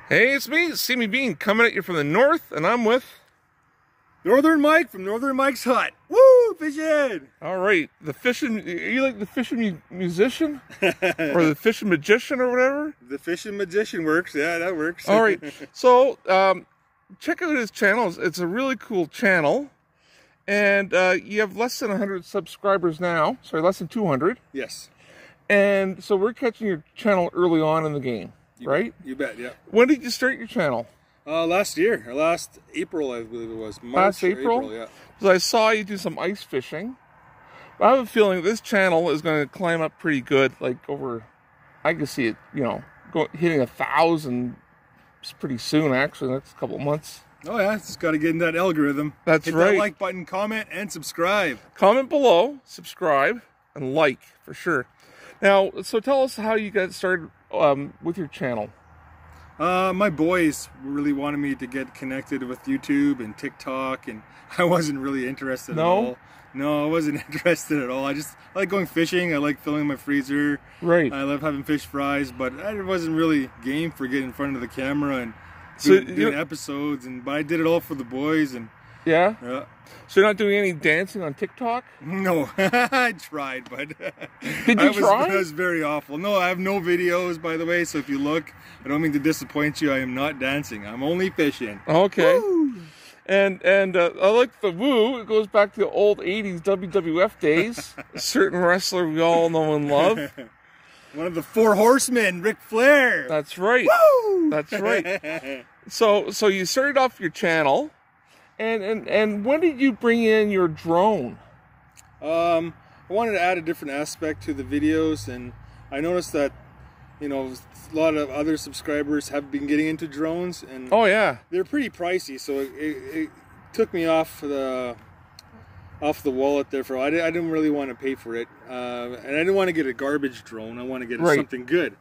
Hey, it's me, See Me Bean, coming at you from the north, and I'm with Northern Mike from Northern Mike's Hut. Woo, fishing! All right, the fishing. Are you like the fishing musician, or the fishing magician, or whatever? The fishing magician works. Yeah, that works. All right, so check out his channel. It's a really cool channel, and you have less than 100 subscribers now. Sorry, less than 200. Yes. And so we're catching your channel early on in the game, right? You bet. Yeah. When did you start your channel? Last year, or last April, I believe it was. March Last April? Yeah. Because I saw you do some ice fishing. But I have a feeling this channel is going to climb up pretty good, like over, I can see it, hitting 1,000 pretty soon, actually, next couple of months. Oh yeah, just got to get in that algorithm. That's Hit right. That like button, comment, and subscribe. Comment below, subscribe, and like, for sure. Now, so tell us how you got started with your channel. My boys really wanted me to get connected with YouTube and TikTok, and I wasn't really interested at all. No, I wasn't interested at all. I like going fishing. I like filling my freezer. Right. I love having fish fries, but I wasn't really game for getting in front of the camera and doing episodes. But I did it all for the boys. And yeah? Yeah. So you're not doing any dancing on TikTok? No, I tried, but did you try? It was very awful. No, I have no videos, by the way. So if you look, I don't mean to disappoint you. I am not dancing. I'm only fishing. Okay. Woo! And I like the woo. It goes back to the old 80s WWF days. A certain wrestler we all know and love. One of the Four Horsemen, Ric Flair. That's right. Woo! That's right. So you started off your channel. And when did you bring in your drone? I wanted to add a different aspect to the videos, and I noticed that, a lot of other subscribers have been getting into drones, and oh yeah, they're pretty pricey. So it took me off the wallet there for a while. I didn't really want to pay for it, and I didn't want to get a garbage drone. I want to get something good.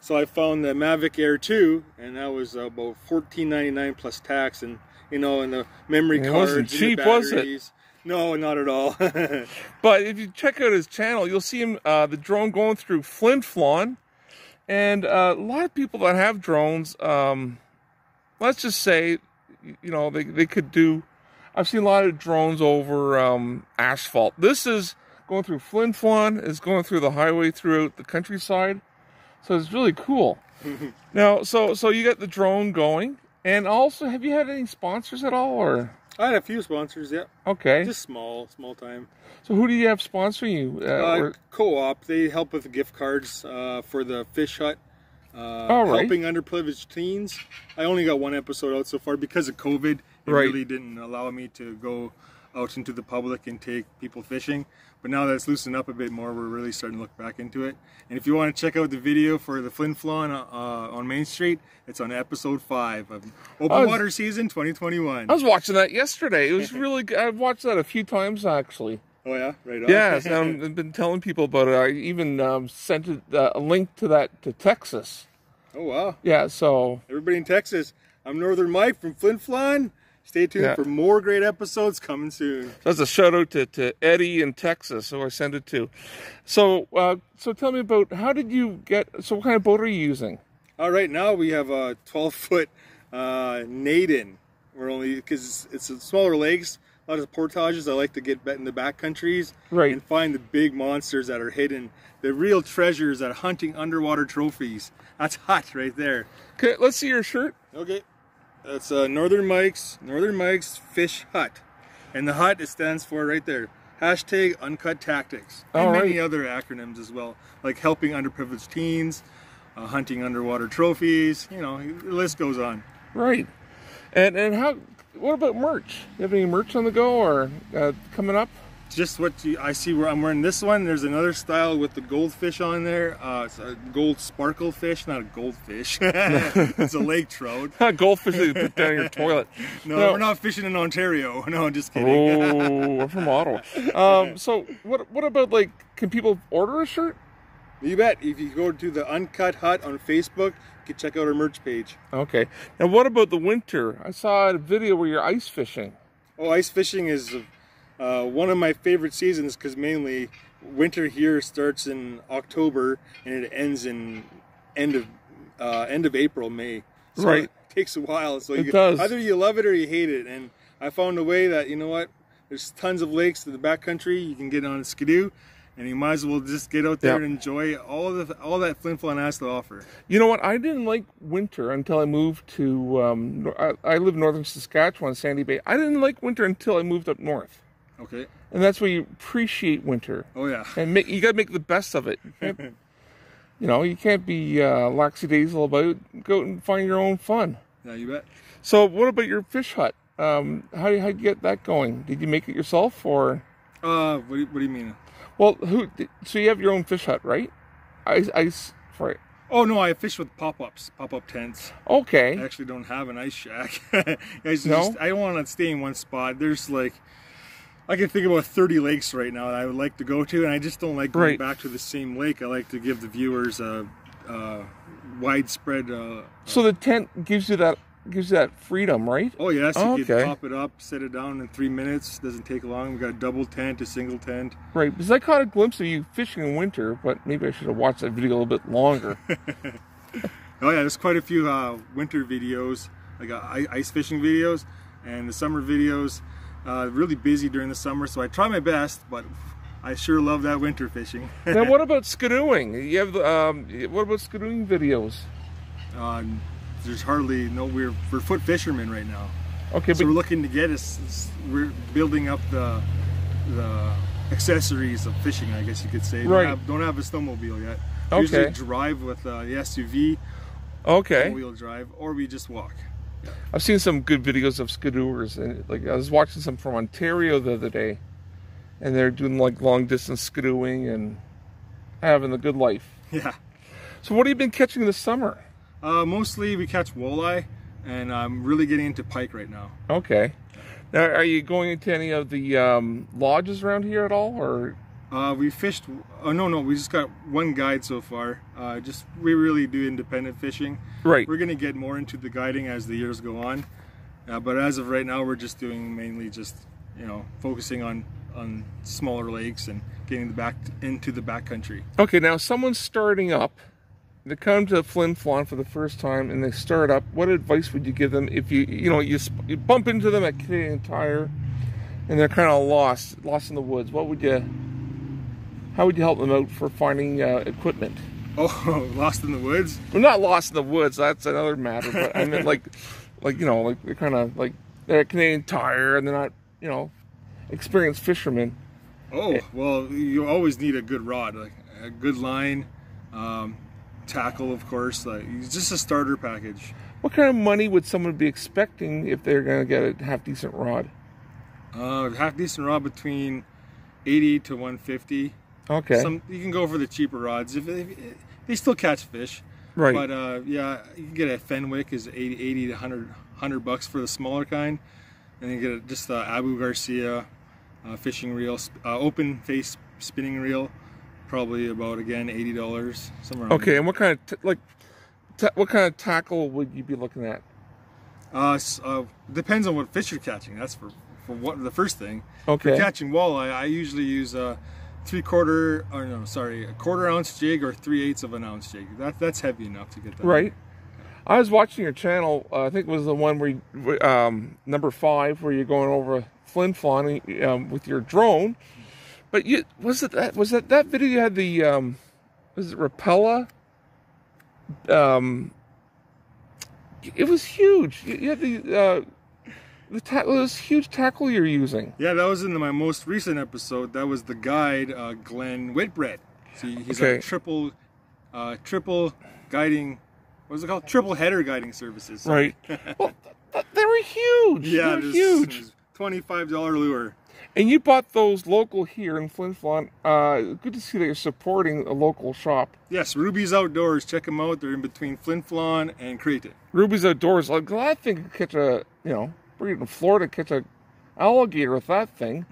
So I found the Mavic Air 2, and that was about $14.99 plus tax, and and the memory cards. It wasn't cheap, was it? No, not at all. But if you check out his channel, you'll see him the drone going through Flin Flon, and a lot of people that have drones, let's just say, they could do. I've seen a lot of drones over asphalt. This is going through Flin Flon. It's going through the highway throughout the countryside, so it's really cool. Now, so you got the drone going. And also, have you had any sponsors at all, or? I had a few sponsors, yeah. Okay. Just small time. So who do you have sponsoring you? Co-op. They help with the gift cards for the Fish Hut. All right. Helping underprivileged teens. I only got one episode out so far because of COVID. It really didn't allow me to go out into the public and take people fishing. But now that it's loosened up a bit more, we're really starting to look back into it. And if you want to check out the video for the Flin Flon on Main Street, it's on episode 5 of Open Water Season 2021. I was watching that yesterday. It was really good. I've watched that a few times, actually. Oh, yeah? Right on. Yes, I've been telling people about it. I even sent a link to that to Texas. Oh, wow. Yeah, so... Everybody in Texas, I'm Northern Mike from Flin Flon. Stay tuned for more great episodes coming soon. That's a shout out to Eddie in Texas, who I sent it to. So tell me about, how did you get, so what kind of boat are you using? Right now we have a 12-foot Naden. We're only, because it's smaller legs, a lot of portages. I like to get in the back countries and find the big monsters that are hidden, the real treasures that are hunting underwater trophies. That's hot right there. Okay, let's see your shirt. Okay. That's Northern Mike's Fish Hut, and the hut, it stands for right there, hashtag Uncut Tactics, and many other acronyms as well, like helping underprivileged teens, hunting underwater trophies. The list goes on. Right. And what about merch? You have any merch on the go or coming up? Just what I see where I'm wearing this one. There's another style with the goldfish on there. It's a gold sparkle fish, not a goldfish. It's a lake trout. Goldfish that you put down your toilet. No, we're not fishing in Ontario. No, just kidding. Oh, we're from Ottawa. So what about, like, can people order a shirt? You bet. If you go to the Uncut Hut on Facebook, you can check out our merch page. Okay. Now what about the winter? I saw a video where you're ice fishing. Oh, ice fishing is one of my favorite seasons, because mainly winter here starts in October and it ends in end of April, May. So Right. it takes a while. So It does. Either you love it or you hate it. And I found a way that, you know what, there's tons of lakes to the backcountry. You can get on a skidoo, and you might as well just get out there and enjoy all that Flin Flon has to offer. You know what? I didn't like winter until I moved to. I live in northern Saskatchewan, Sandy Bay. I didn't like winter until I moved up north, Okay. and that's where you appreciate winter. Oh yeah. And you got to make the best of it. You can't be lackadaisical about it. Go out and find your own fun. Yeah, you bet. So, what about your fish hut? How do you get that going? Did you make it yourself, or? What do you mean? Well, so you have your own fish hut, right? Right. Oh no, I fish with pop-up tents. Okay. I actually don't have an ice shack. No? I don't want to stay in one spot. There's like, I can think about 30 lakes right now that I would like to go to, and I just don't like going back to the same lake. I like to give the viewers a widespread. So the tent gives you that freedom, right? Oh yes, you can pop it up, set it down in 3 minutes. Doesn't take long. We got a double tent, a single tent. Right, because I caught a glimpse of you fishing in winter, but maybe I should have watched that video a little bit longer. Oh yeah, there's quite a few winter videos, like ice fishing videos, and the summer videos. Really busy during the summer, so I try my best, but I sure love that winter fishing. Now, what about skidooing? You have what about skidooing videos? There's hardly no. We're foot fishermen right now. Okay, so we're looking to get us. We're building up the accessories of fishing, I guess you could say. Right. Don't have a snowmobile yet. Okay. Usually drive with the SUV. Okay. Wheel drive, or we just walk. Yeah. I've seen some good videos of skidooers, and like I was watching some from Ontario the other day, and they're doing like long distance skidooing and having the good life. Yeah. So what have you been catching this summer? Mostly we catch walleye, and I'm really getting into pike right now. Okay. Now, are you going into any of the lodges around here at all, or? We fished. Oh no, we just got one guide so far. We really do independent fishing. Right. We're gonna get more into the guiding as the years go on, but as of right now, we're just doing mainly just focusing on smaller lakes and getting back into the backcountry. Okay, now someone's starting up. They come to Flin Flon for the first time and they start up. What advice would you give them if you bump into them at Canadian Tire and they're kind of lost in the woods? How would you help them out for finding equipment? Oh, lost in the woods? Well, not lost in the woods. That's another matter. But I mean, like they're kind of like they're at Canadian Tire and they're not experienced fishermen. Oh, well, you always need a good rod, like a good line. Tackle, of course, it's just a starter package. What kind of money would someone be expecting if they're going to get a half-decent rod? Half-decent rod between $80 to $150. Okay. You can go for the cheaper rods. If they still catch fish. Right. But yeah, you can get a Fenwick is 80 to 100 bucks for the smaller kind, and you get just the Abu Garcia fishing reel, open face spinning reel. Probably about $80 somewhere. Okay, and what kind of what kind of tackle would you be looking at? Depends on what fish you're catching. That's for what the first thing. Okay. For catching walleye, I usually use a quarter ounce jig or 3/8 of an ounce jig. That's heavy enough to get that. Right. I was watching your channel. I think it was the one where number 5, where you're going over Flin Flon with your drone. But was it that video you had the was it Rapella? It was huge. You had this huge tackle you're using. Yeah, that was in my most recent episode. That was the guide, Glenn Whitbread. So he's a triple guiding. What is it called? Triple header guiding services. Right. Well, they were huge. Yeah, they were huge. $25 lure. And you bought those local here in Flin Flon. Good to see that you're supporting a local shop. Yes, Ruby's Outdoors. Check them out. They're in between Flin Flon and Creighton. Ruby's Outdoors. I'm glad I think I could catch bring it in Florida, catch a alligator with that thing.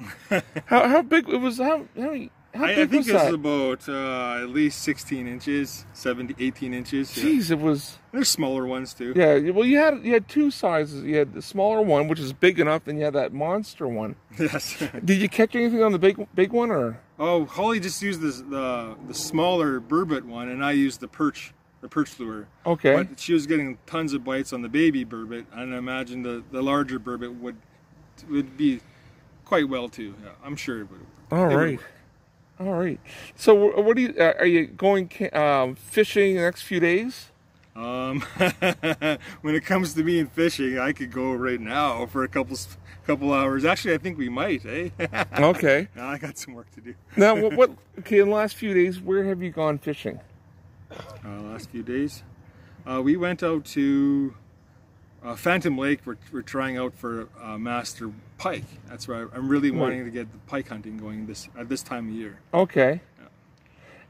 How big it was? How big I think was that? it's about at least 16 inches, 18 inches. Jeez, it was. There's smaller ones too. Yeah, well, you had two sizes. You had the smaller one, which is big enough, then you had that monster one. Yes. Did you catch anything on the big one, or? Oh, Holly just used the smaller burbot one, and I used the perch the perch lure. Okay. But she was getting tons of bites on the baby burbot, and I imagine the larger burbot would be quite well too. Yeah, I'm sure it would. All right. All right. So what do you? Are you going fishing the next few days? When it comes to me and fishing, I could go right now for a couple hours. Actually, I think we might, eh? Okay. Now I got some work to do. Now, okay, in the last few days, where have you gone fishing? Last few days, we went out to Phantom Lake. We're trying out for master pike. That's where I'm really wanting to get the pike hunting going at this time of year. Okay.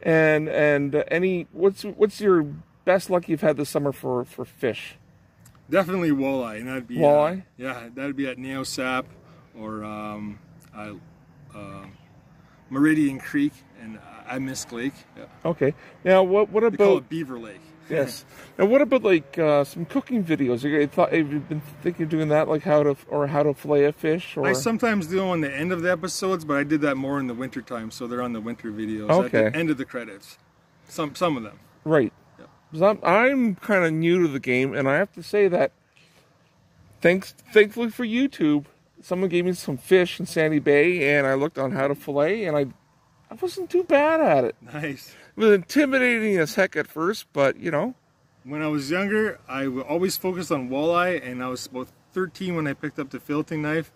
Yeah. And what's your best luck you've had this summer for fish? Definitely walleye, and that'd be walleye. Yeah, that'd be at Neosap or Meridian Creek and Amisk Lake. Yeah. Okay. Now what about? They call it Beaver Lake. Yes. Now what about like some cooking videos? Have you been thinking of doing that, like how to fillet a fish? Or? I sometimes do them on the end of the episodes, but I did that more in the winter time, so they're on the winter videos at the end of the credits. Some of them. Right. I'm kind of new to the game, and I have to say that thankfully for YouTube, someone gave me some fish in Sandy Bay, and I looked on how to fillet, and I wasn't too bad at it. Nice. It was intimidating as heck at first, but you know. When I was younger, I would always focus on walleye, and I was about 13 when I picked up the filleting knife,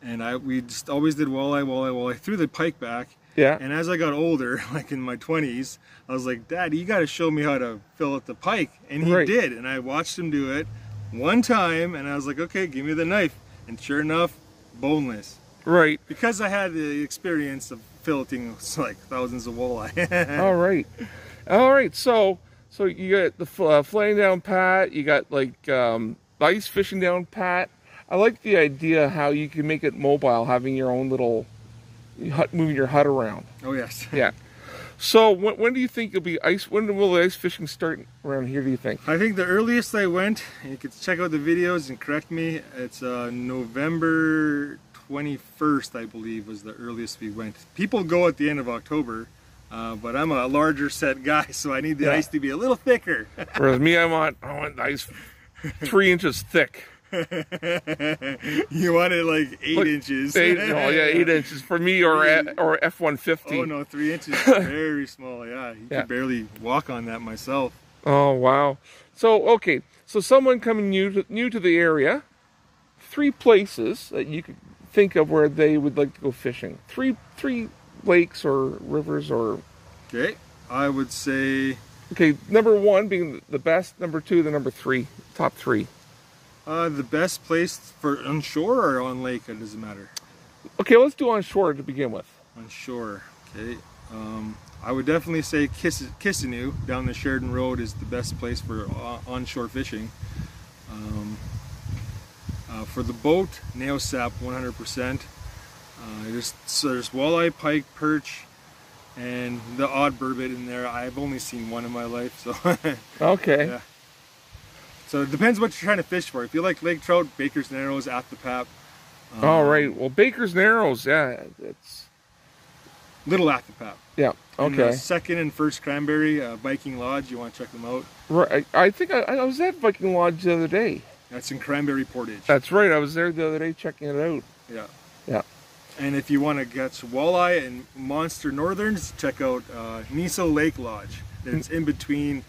and we just always did walleye. Threw the pike back. Yeah. And as I got older, like in my 20s, I was like, Dad, you got to show me how to fillet the pike. And he did. And I watched him do it one time, and I was like, okay, give me the knife. And sure enough, boneless. Right. Because I had the experience of filleting like thousands of walleye. All right. All right. So you got the filleting down pat. You got like ice fishing down pat. I like the idea how you can make it mobile, having your own little hut, moving your hut around. Oh yes. Yeah. So when do you think you'll be when will the ice fishing start around here, do you think? I think the earliest I went, and you can check out the videos and correct me, it's November 21st, I believe, was the earliest we went. People go at the end of October, but I'm a larger set guy, so I need the ice to be a little thicker. Whereas me, I want the ice 3 inches thick. You want it like 8 inches. 8 inches for me, or F-150. Oh no, 3 inches is very small. Yeah, you can barely walk on that myself. Oh wow. So okay, so someone coming new to the area, 3 places that you could think of where they would like to go fishing. Three lakes or rivers or. Okay, I would say. Okay, number 1 being the best. Number 2, the number 3, top 3. The best place for on shore or on lake, it doesn't matter. Okay, let's do on shore to begin with. On shore, okay. I would definitely say Kissanu down the Sheridan Road is the best place for onshore fishing. For the boat, Neosap 100%. There's walleye, pike, perch, and the odd burbot in there. I've only seen one in my life, so. Okay. Yeah. So it depends what you're trying to fish for. If you like lake trout, Baker's Narrows, at the Pap. All right. Well, Baker's Narrows, yeah, it's little at the Pap. Yeah. Okay. And second and first Cranberry, Viking Lodge. You want to check them out? Right. I think I was at Viking Lodge the other day. That's in Cranberry Portage. That's right. I was there the other day checking it out. Yeah. Yeah. And if you want to catch walleye and monster northerns, check out Niso Lake Lodge. It's in between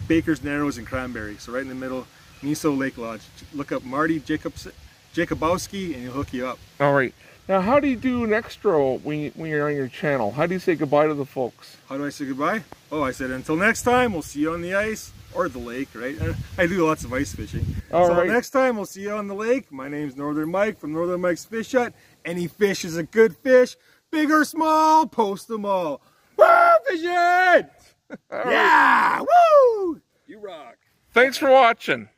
Baker's Narrows and Cranberry, so right in the middle, Niso Lake Lodge. Look up Marty Jacobowski and he'll hook you up. All right. Now, how do you do an extra when you're on your channel? How do you say goodbye to the folks? How do I say goodbye? Oh, I said until next time, we'll see you on the ice or the lake, right? I do lots of ice fishing. All right. Next time, we'll see you on the lake. My name's Northern Mike from Northern Mike's Fish Hut. Any fish is a good fish. Big or small, post them all. Woo, fishing! Yeah! Woo! You rock. Thanks for watching.